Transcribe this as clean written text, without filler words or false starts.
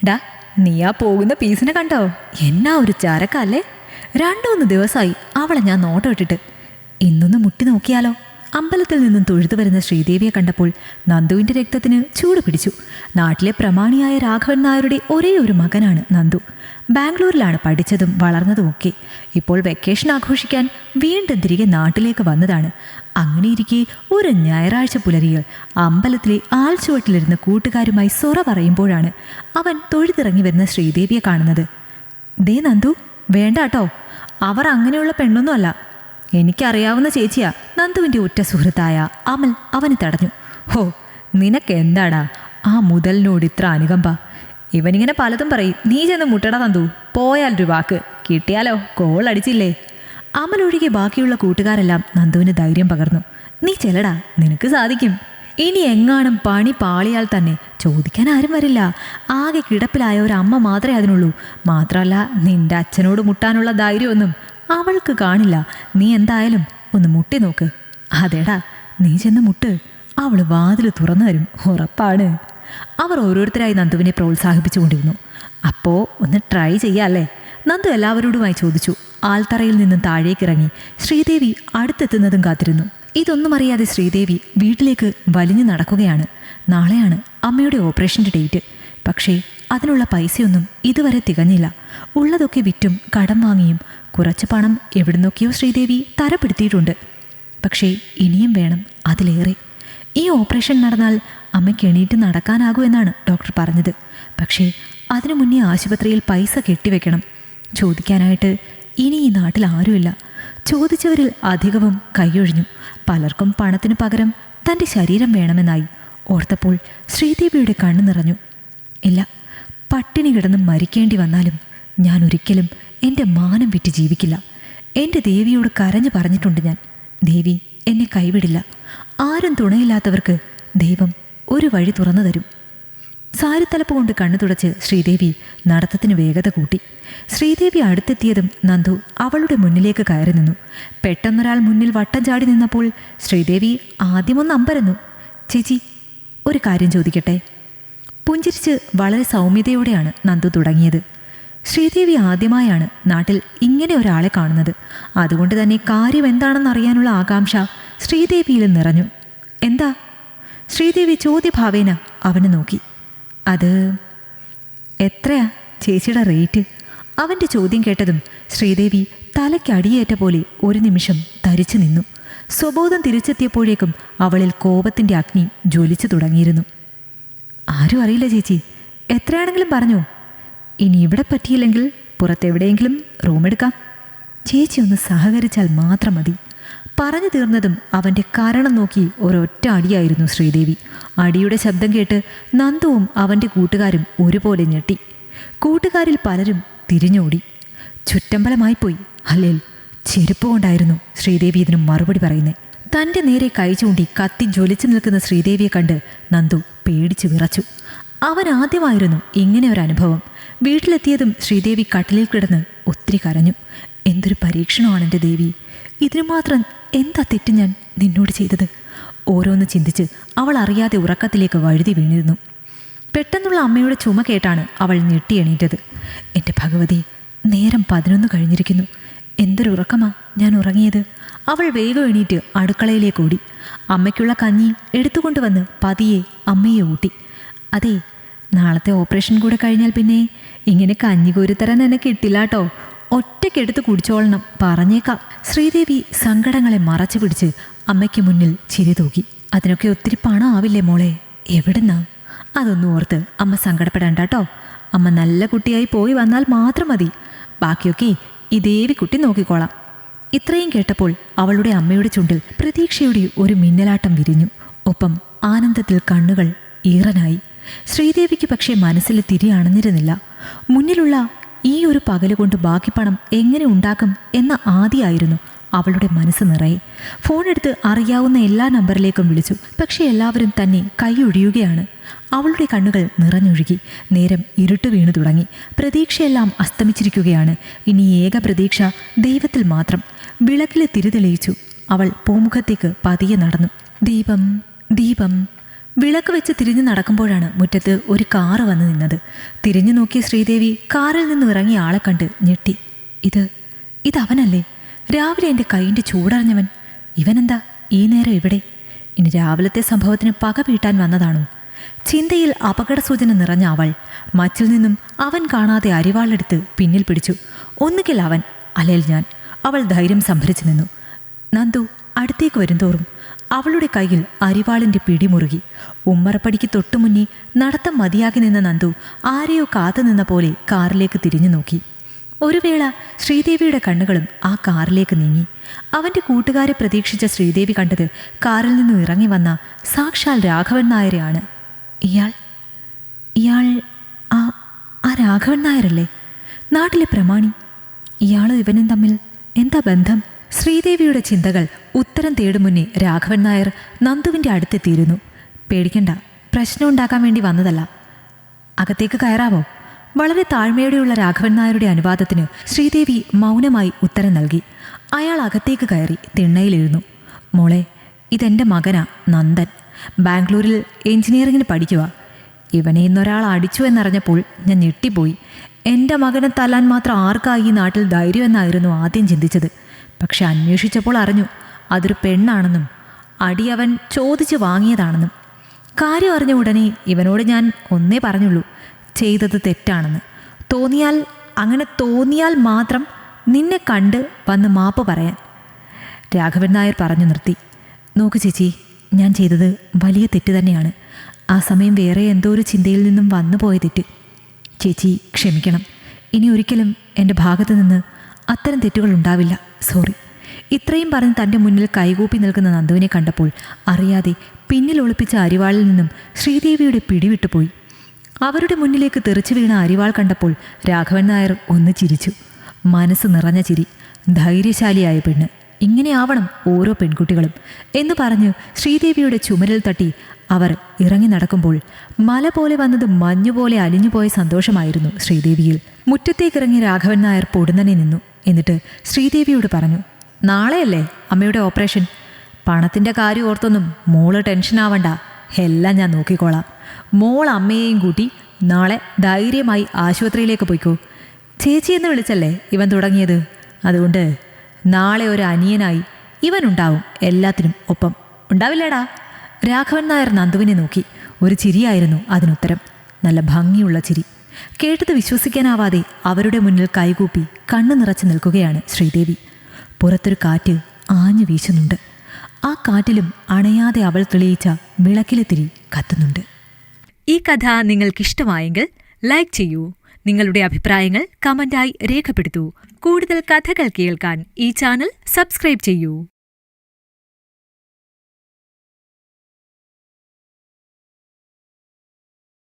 ഡാ, നീ ആ പോകുന്ന പീസിനെ കണ്ടോ? എന്നാ ഒരു ചരക്കല്ലേ. 2-3 ദിവസമായി അവളെ ഞാൻ നോട്ടം ഇട്ടിട്ട്. ഇന്നൊന്ന് മുട്ടി നോക്കിയാലോ? അമ്പലത്തിൽ നിന്നും തൊഴുതു വരുന്ന ശ്രീദേവിയെ കണ്ടപ്പോൾ നന്ദുവിൻ്റെ രക്തത്തിന് ചൂട് പിടിച്ചു. നാട്ടിലെ പ്രമാണിയായ രാഘവൻ നായരുടെ ഒരേ ഒരു മകനാണ് നന്ദു. ബാംഗ്ലൂരിലാണ് പഠിച്ചതും വളർന്നതുമൊക്കെ. ഇപ്പോൾ വെക്കേഷൻ ആഘോഷിക്കാൻ വീണ്ടും തിരികെ നാട്ടിലേക്ക് വന്നതാണ്. അങ്ങനെയിരിക്കെ ഒരു ഞായറാഴ്ച പുലരിയിൽ അമ്പലത്തിലെ ആൾച്ചുവട്ടിലിരുന്ന് കൂട്ടുകാരുമായി സൊറ പറയുമ്പോഴാണ് അവൻ തൊഴുതിറങ്ങി വരുന്ന ശ്രീദേവിയെ കാണുന്നത്. ദേ നന്ദു, വേണ്ടാട്ടോ, അവർ അങ്ങനെയുള്ള പെണ്ണൊന്നുമല്ല. എനിക്കറിയാവുന്ന ചേച്ചിയാ. നന്ദുവിൻ്റെ ഉറ്റ സുഹൃത്തായ അമൽ അവനെ തടഞ്ഞു. ഹോ, നിനക്ക് എന്താടാ ആ മുതലിനോട് ഇത്ര അനുകമ്പ? ഇവനിങ്ങനെ പലതും പറയും. നീ ചെന്ന് മുട്ടടാ നന്ദു. പോയാലൊരു വാക്ക് കിട്ടിയാലോ? കോൾ അടിച്ചില്ലേ? അമലൊഴികെ ബാക്കിയുള്ള കൂട്ടുകാരെല്ലാം നന്ദുവിന് ധൈര്യം പകർന്നു. നീ ചെല്ലടാ, നിനക്ക് സാധിക്കും. ഇനി എങ്ങാനും പണി പാളിയാൽ തന്നെ ചോദിക്കാൻ ആരും വരില്ല. ആകെ കിടപ്പിലായ ഒരു അമ്മ മാത്രമേ അതിനുള്ളൂ. മാത്രമല്ല, നിന്റെ അച്ഛനോട് മുട്ടാനുള്ള ധൈര്യമൊന്നും അവൾക്ക് കാണില്ല. നീ എന്തായാലും ഒന്ന് മുട്ടി നോക്ക്. അതേടാ, നീ ചെന്ന് മുട്ട്. അവൾ വാതിൽ തുറന്നു തരും, ഉറപ്പാണ്. അവർ ഓരോരുത്തരായി നന്ദുവിനെ പ്രോത്സാഹിപ്പിച്ചുകൊണ്ടിരുന്നു. അപ്പോൾ ഒന്ന് ട്രൈ ചെയ്യാല്ലേ? നന്ദു എല്ലാവരോടുമായി ചോദിച്ചു. ആൽത്തറയിൽ നിന്നും താഴേക്കിറങ്ങി ശ്രീദേവി അടുത്തെത്തുന്നതും കാത്തിരുന്നു. ഇതൊന്നും അറിയാതെ ശ്രീദേവി വീട്ടിലേക്ക് വലിഞ്ഞു നടക്കുകയാണ്. നാളെയാണ് അമ്മയുടെ ഓപ്പറേഷൻ്റെ ഡേറ്റ്. പക്ഷേ അതിനുള്ള പൈസയൊന്നും ഇതുവരെ തികഞ്ഞില്ല. ഉള്ളതൊക്കെ വിറ്റും കടം വാങ്ങിയും കുറച്ച് പണം എവിടുന്നൊക്കെയോ ശ്രീദേവി തരപ്പെടുത്തിയിട്ടുണ്ട്. പക്ഷേ ഇനിയും വേണം അതിലേറെ. ഈ ഓപ്പറേഷൻ നടന്നാൽ അമ്മയ്ക്ക് എണീറ്റ് നടക്കാനാകൂ എന്നാണ് ഡോക്ടർ പറഞ്ഞത്. പക്ഷേ അതിനു മുന്നേ ആശുപത്രിയിൽ പൈസ കെട്ടിവെക്കണം. ചോദിക്കാനായിട്ട് ഇനി ഈ നാട്ടിൽ ആരുമില്ല. ചോദിച്ചവരിൽ അധികവും കൈയൊഴിഞ്ഞു. പലർക്കും പണത്തിനു പകരം തൻ്റെ ശരീരം വേണമെന്നായി. ഓർത്തപ്പോൾ ശ്രീദേവിയുടെ കണ്ണു നിറഞ്ഞു. ഇല്ല, പട്ടിണി കിടന്ന് മരിക്കേണ്ടി വന്നാലും ഞാൻ ഒരിക്കലും എൻ്റെ മാനം വിറ്റ് ജീവിക്കില്ല. എൻ്റെ ദേവിയോട് കരഞ്ഞു പറഞ്ഞിട്ടുണ്ട് ഞാൻ. ദേവി എന്നെ കൈവിടില്ല. ആരും തുണയില്ലാത്തവർക്ക് ദൈവം ഒരു വഴി തുറന്നു തരും. സാരിത്തലപ്പ് കൊണ്ട് കണ്ണു തുടച്ച് ശ്രീദേവി നടത്തത്തിന് വേഗത കൂട്ടി. ശ്രീദേവി അടുത്തെത്തിയതും നന്ദു അവളുടെ മുന്നിലേക്ക് കയറി നിന്നു. പെട്ടെന്നൊരാൾ മുന്നിൽ വട്ടം ചാടി നിന്നപ്പോൾ ശ്രീദേവി ആദ്യമൊന്ന് അമ്പരന്നു. ചേച്ചി, ഒരു കാര്യം ചോദിക്കട്ടെ? പുഞ്ചിരിച്ച് വളരെ സൗമ്യതയോടെയാണ് നന്ദു തുടങ്ങിയത്. ശ്രീദേവി ആദ്യമായാണ് നാട്ടിൽ ഇങ്ങനെ ഒരാളെ കാണുന്നത്. അതുകൊണ്ട് തന്നെ കാര്യം എന്താണെന്നറിയാനുള്ള ആകാംക്ഷ ശ്രീദേവിയിൽ നിറഞ്ഞു. എന്താ? ശ്രീദേവി ചോദ്യഭാവേന അവനെ നോക്കി. അത് എത്രയാ ചേച്ചിയുടെ റേറ്റ്? അവൻ്റെ ചോദ്യം കേട്ടതും ശ്രീദേവി തലയ്ക്കടിയേറ്റ പോലെ ഒരു നിമിഷം തരിച്ചു നിന്നു. സ്വബോധം തിരിച്ചെത്തിയപ്പോഴേക്കും അവളിൽ കോപത്തിൻ്റെ അഗ്നി ജ്വലിച്ചു തുടങ്ങിയിരുന്നു. ആരും അറിയില്ല ചേച്ചി. എത്രയാണെങ്കിലും പറഞ്ഞോ. ഇനി ഇവിടെ പറ്റിയില്ലെങ്കിൽ പുറത്തെവിടെയെങ്കിലും റൂമെടുക്കാം. ചേച്ചി ഒന്ന് സഹകരിച്ചാൽ മാത്രം മതി. പറഞ്ഞു തീർന്നതും അവൻ്റെ കാരണം നോക്കി ഒരൊറ്റ അടിയായിരുന്നു ശ്രീദേവി. അടിയുടെ ശബ്ദം കേട്ട് നന്ദുവും അവൻ്റെ കൂട്ടുകാരും ഒരുപോലെ ഞെട്ടി. കൂട്ടുകാരിൽ പലരും തിരിഞ്ഞോടി. ചുറ്റമ്പലമായിപ്പോയി അല്ലേൽ? ചെരുപ്പ് കൊണ്ടായിരുന്നു ശ്രീദേവി ഇതിന് മറുപടി പറയുന്നത്. തൻ്റെ നേരെ കൈ ചൂണ്ടി കത്തി ജ്വലിച്ചു നിൽക്കുന്ന ശ്രീദേവിയെ കണ്ട് നന്ദു പേടിച്ചു വിറച്ചു. അവൻ ആദ്യമായിരുന്നു ഇങ്ങനെ ഒരു അനുഭവം. വീട്ടിലെത്തിയതും ശ്രീദേവി കട്ടിലിൽ കിടന്ന് ഒത്തിരി കരഞ്ഞു. എന്തൊരു പരീക്ഷണമാണ് എൻ്റെ ദേവി! ഇതിനു മാത്രം എന്താ തെറ്റ് ഞാൻ നിന്നോട് ചെയ്തത്? ഓരോന്ന് ചിന്തിച്ച് അവൾ അറിയാതെ ഉറക്കത്തിലേക്ക് വഴുതി വീണിരുന്നു. പെട്ടെന്നുള്ള അമ്മയുടെ ചുമ കേട്ടാണ് അവൾ ഞെട്ടി എണീറ്റത്. എൻ്റെ ഭഗവതി, നേരം 11 കഴിഞ്ഞിരിക്കുന്നു. എന്തൊരു ഉറക്കമാ ഞാൻ ഉറങ്ങിയത്! അവൾ വേഗം എണീറ്റ് അടുക്കളയിലേക്ക് ഓടി. അമ്മയ്ക്കുള്ള കഞ്ഞി എടുത്തുകൊണ്ടുവന്ന് പതിയെ അമ്മയെ ഊട്ടി. അതെ, നാളത്തെ ഓപ്പറേഷൻ കൂടെ കഴിഞ്ഞാൽ പിന്നെ ഇങ്ങനെ കഞ്ഞി കോരിത്തരാൻ എന്നെ കിട്ടില്ല കേട്ടോ. ഒറ്റയ്ക്കെടുത്ത് കുടിച്ചോളണം, പറഞ്ഞേക്കാം. ശ്രീദേവി സങ്കടങ്ങളെ മറച്ചു പിടിച്ച് അമ്മയ്ക്ക് മുന്നിൽ ചിരി തൂക്കി. അതിനൊക്കെ ഒത്തിരി പണം ആവില്ലേ മോളെ? എവിടുന്നാ? അതൊന്നും ഓർത്ത് അമ്മ സങ്കടപ്പെടണ്ട കേട്ടോ. അമ്മ നല്ല കുട്ടിയായി പോയി വന്നാൽ മാത്രം മതി. ബാക്കിയൊക്കെ ഈ ദേവിക്കുട്ടി നോക്കിക്കോളാം. ഇത്രയും കേട്ടപ്പോൾ അവളുടെ അമ്മയുടെ ചുണ്ടിൽ പ്രതീക്ഷയുടെ ഒരു മിന്നലാട്ടം വിരിഞ്ഞു. ഒപ്പം ആനന്ദത്തിൽ കണ്ണുകൾ ഈറനായി. ശ്രീദേവിക്ക് പക്ഷേ മനസ്സിൽ തിരി അണഞ്ഞിരുന്നില്ല. മുന്നിലുള്ള ഈ ഒരു പകലുകൊണ്ട് ബാക്കി പണം എങ്ങനെ ഉണ്ടാക്കും എന്ന ആദിയായിരുന്നു അവളുടെ മനസ്സ് നിറയെ. ഫോണെടുത്ത് അറിയാവുന്ന എല്ലാ നമ്പറിലേക്കും വിളിച്ചു. പക്ഷേ എല്ലാവരും തന്നെ കൈയൊഴിയുകയാണ്. അവളുടെ കണ്ണുകൾ നിറഞ്ഞൊഴുകി. നേരം ഇരുട്ട് വീണു തുടങ്ങി. പ്രതീക്ഷയെല്ലാം അസ്തമിച്ചിരിക്കുകയാണ്. ഇനി ഏക പ്രതീക്ഷ ദൈവത്തിൽ മാത്രം. വിളക്കിലെ തിരി തെളിയിച്ചു. അവൾ പൂമുഖത്തേക്ക് പതിയെ നടന്നു. ദീപം ദീപം വിളക്ക് വെച്ച് തിരിഞ്ഞു നടക്കുമ്പോഴാണ് മുറ്റത്ത് ഒരു കാറ് വന്നു നിന്നത്. തിരിഞ്ഞു നോക്കിയ ശ്രീദേവി കാറിൽ നിന്നും ഇറങ്ങിയ ആളെ കണ്ട് ഞെട്ടി. ഇതവനല്ലേ? രാവിലെ എൻ്റെ കൈയിൻ്റെ ചൂടറിഞ്ഞവൻ. ഇവനെന്താ ഈ നേരം ഇവിടെ? ഇനി രാവിലത്തെ സംഭവത്തിന് പക വീട്ടാൻ വന്നതാണോ? ചിന്തയിൽ അപകട സൂചന നിറഞ്ഞ അവൾ മച്ചിൽ നിന്നും അവൻ കാണാതെ അരിവാളെടുത്ത് പിന്നിൽ പിടിച്ചു. ഒന്നുകിൽ അവൻ, അല്ലെങ്കിൽ ഞാൻ. അവൾ ധൈര്യം സംഭരിച്ചു നിന്നു. നന്ദു അടുത്തേക്ക് വരുംതോറും അവളുടെ കയ്യിൽ അരിവാളിൻ്റെ പിടിമുറുകി. ഉമ്മറപ്പടിക്ക് തൊട്ടുമുന്നി നടത്തം മതിയാക്കി നിന്ന നന്ദു ആരെയോ കാത്തു നിന്ന പോലെ കാറിലേക്ക് തിരിഞ്ഞു നോക്കി. ഒരു വേള ശ്രീദേവിയുടെ കണ്ണുകളും ആ കാറിലേക്ക് നീങ്ങി. അവൻ്റെ കൂട്ടുകാരെ പ്രതീക്ഷിച്ച ശ്രീദേവി കണ്ടത് കാറിൽ നിന്നും ഇറങ്ങി വന്ന സാക്ഷാൽ രാഘവൻ നായരെയാണ്. ഇയാൾ ആ രാഘവൻ നായരല്ലേ? നാട്ടിലെ പ്രമാണി. ഇയാളും ഇവനും തമ്മിൽ എന്താ ബന്ധം? ശ്രീദേവിയുടെ ചിന്തകൾ ഉത്തരം തേടും മുന്നേ രാഘവൻ നായർ നന്ദുവിൻ്റെ അടുത്തെത്തിയിരുന്നു. പേടിക്കണ്ട, പ്രശ്നം ഉണ്ടാക്കാൻ വേണ്ടി വന്നതല്ല. അകത്തേക്ക് കയറാവോ? വളരെ താഴ്മയോടെയുള്ള രാഘവൻ നായരുടെ അനുവാദത്തിന് ശ്രീദേവി മൗനമായി ഉത്തരം നൽകി. അയാൾ അകത്തേക്ക് കയറി തിണ്ണയിലിരുന്നു. മോളെ, ഇതെൻ്റെ മകനാ നന്ദൻ. ബാംഗ്ലൂരിൽ എഞ്ചിനീയറിങ്ങിന് പഠിക്കുക. ഇവനെ ഇന്നൊരാൾ അടിച്ചു എന്നറിഞ്ഞപ്പോൾ ഞാൻ ഞെട്ടിപ്പോയി. എൻ്റെ മകനെ തല്ലാൻ മാത്രം ആർക്കായി ഈ നാട്ടിൽ ധൈര്യം എന്നായിരുന്നു ആദ്യം ചിന്തിച്ചത്. പക്ഷെ അന്വേഷിച്ചപ്പോൾ അറിഞ്ഞു അതൊരു പെണ്ണാണെന്നും അടി അവൻ ചോദിച്ച് വാങ്ങിയതാണെന്നും. കാര്യം അറിഞ്ഞ ഉടനെ ഇവനോട് ഞാൻ ഒന്നേ പറഞ്ഞുള്ളൂ, ചെയ്തത് തെറ്റാണെന്ന്. അങ്ങനെ തോന്നിയാൽ മാത്രം നിന്നെ കണ്ട് വന്ന് മാപ്പ് പറയാൻ. രാഘവൻ നായർ പറഞ്ഞു നിർത്തി. നോക്ക് ചേച്ചി, ഞാൻ ചെയ്തത് വലിയ തെറ്റ് തന്നെയാണ്. ആ സമയം വേറെ എന്തോ ഒരു ചിന്തയിൽ നിന്നും വന്നു പോയ തെറ്റ്. ചേച്ചി ക്ഷമിക്കണം. ഇനി ഒരിക്കലും എൻ്റെ ഭാഗത്തു നിന്ന് അത്തരം തെറ്റുകൾ ഉണ്ടാവില്ല. സോറി. ഇത്രയും പറഞ്ഞ് തൻ്റെ മുന്നിൽ കൈകൂപ്പി നിൽക്കുന്ന നന്ദുവിനെ കണ്ടപ്പോൾ അറിയാതെ പിന്നിൽ ഒളിപ്പിച്ച അരിവാളിൽ നിന്നും ശ്രീദേവിയുടെ പിടിവിട്ടുപോയി. അവരുടെ മുന്നിലേക്ക് തെറിച്ചു വീണ അരിവാൾ കണ്ടപ്പോൾ രാഘവൻ നായർ ഒന്ന് ചിരിച്ചു. മനസ്സ് നിറഞ്ഞ ചിരി. ധൈര്യശാലിയായ പെണ്ണ്, ഇങ്ങനെയാവണം ഓരോ പെൺകുട്ടികളും എന്ന് പറഞ്ഞ് ശ്രീദേവിയുടെ ചുമരിൽ തട്ടി അവർ ഇറങ്ങി നടക്കുമ്പോൾ മല പോലെ വന്നത് മഞ്ഞുപോലെ അലിഞ്ഞുപോയ സന്തോഷമായിരുന്നു ശ്രീദേവിയിൽ. മുറ്റത്തേക്കിറങ്ങി രാഘവൻ നായർ പൊടുന്നനെ നിന്നു. എന്നിട്ട് ശ്രീദേവിയോട് പറഞ്ഞു, നാളെയല്ലേ അമ്മയുടെ ഓപ്പറേഷൻ? പണത്തിൻ്റെ കാര്യം ഓർത്തൊന്നും മോള് ടെൻഷനാവണ്ട, എല്ലാം ഞാൻ നോക്കിക്കോളാം. മോൾ അമ്മയെയും കൂട്ടി നാളെ ധൈര്യമായി ആശുപത്രിയിലേക്ക് പോയിക്കോ. ചേച്ചിയെന്ന് വിളിച്ചല്ലേ ഇവൻ തുടങ്ങിയത്. അതുകൊണ്ട് നാളെ ഒരു അനിയനായി ഇവനുണ്ടാവും എല്ലാത്തിനും ഒപ്പം. ഉണ്ടാവില്ലേടാ? രാഘവൻ നായർ നന്ദുവിനെ നോക്കി. ഒരു ചിരിയായിരുന്നു അതിനുത്തരം. നല്ല ഭംഗിയുള്ള ചിരി. കേട്ടത് വിശ്വസിക്കാനാവാതെ അവരുടെ മുന്നിൽ കൈകൂപ്പി കണ്ണു നിറച്ചു നിൽക്കുകയാണ് ശ്രീദേവി. പുറത്തൊരു കാറ്റ് ആഞ്ഞു വീശുന്നുണ്ട്. ആ കാറ്റിലും അണയാതെ അവൾ തെളിയിച്ച വിളക്കിലെ തിരി കത്തുന്നുണ്ട്. ഈ കഥ നിങ്ങൾക്കിഷ്ടമായെങ്കിൽ ലൈക്ക് ചെയ്യൂ. നിങ്ങളുടെ അഭിപ്രായങ്ങൾ കമന്റായി രേഖപ്പെടുത്തൂ. കൂടുതൽ കഥകൾ കേൾക്കാൻ ഈ ചാനൽ സബ്സ്ക്രൈബ് ചെയ്യൂ.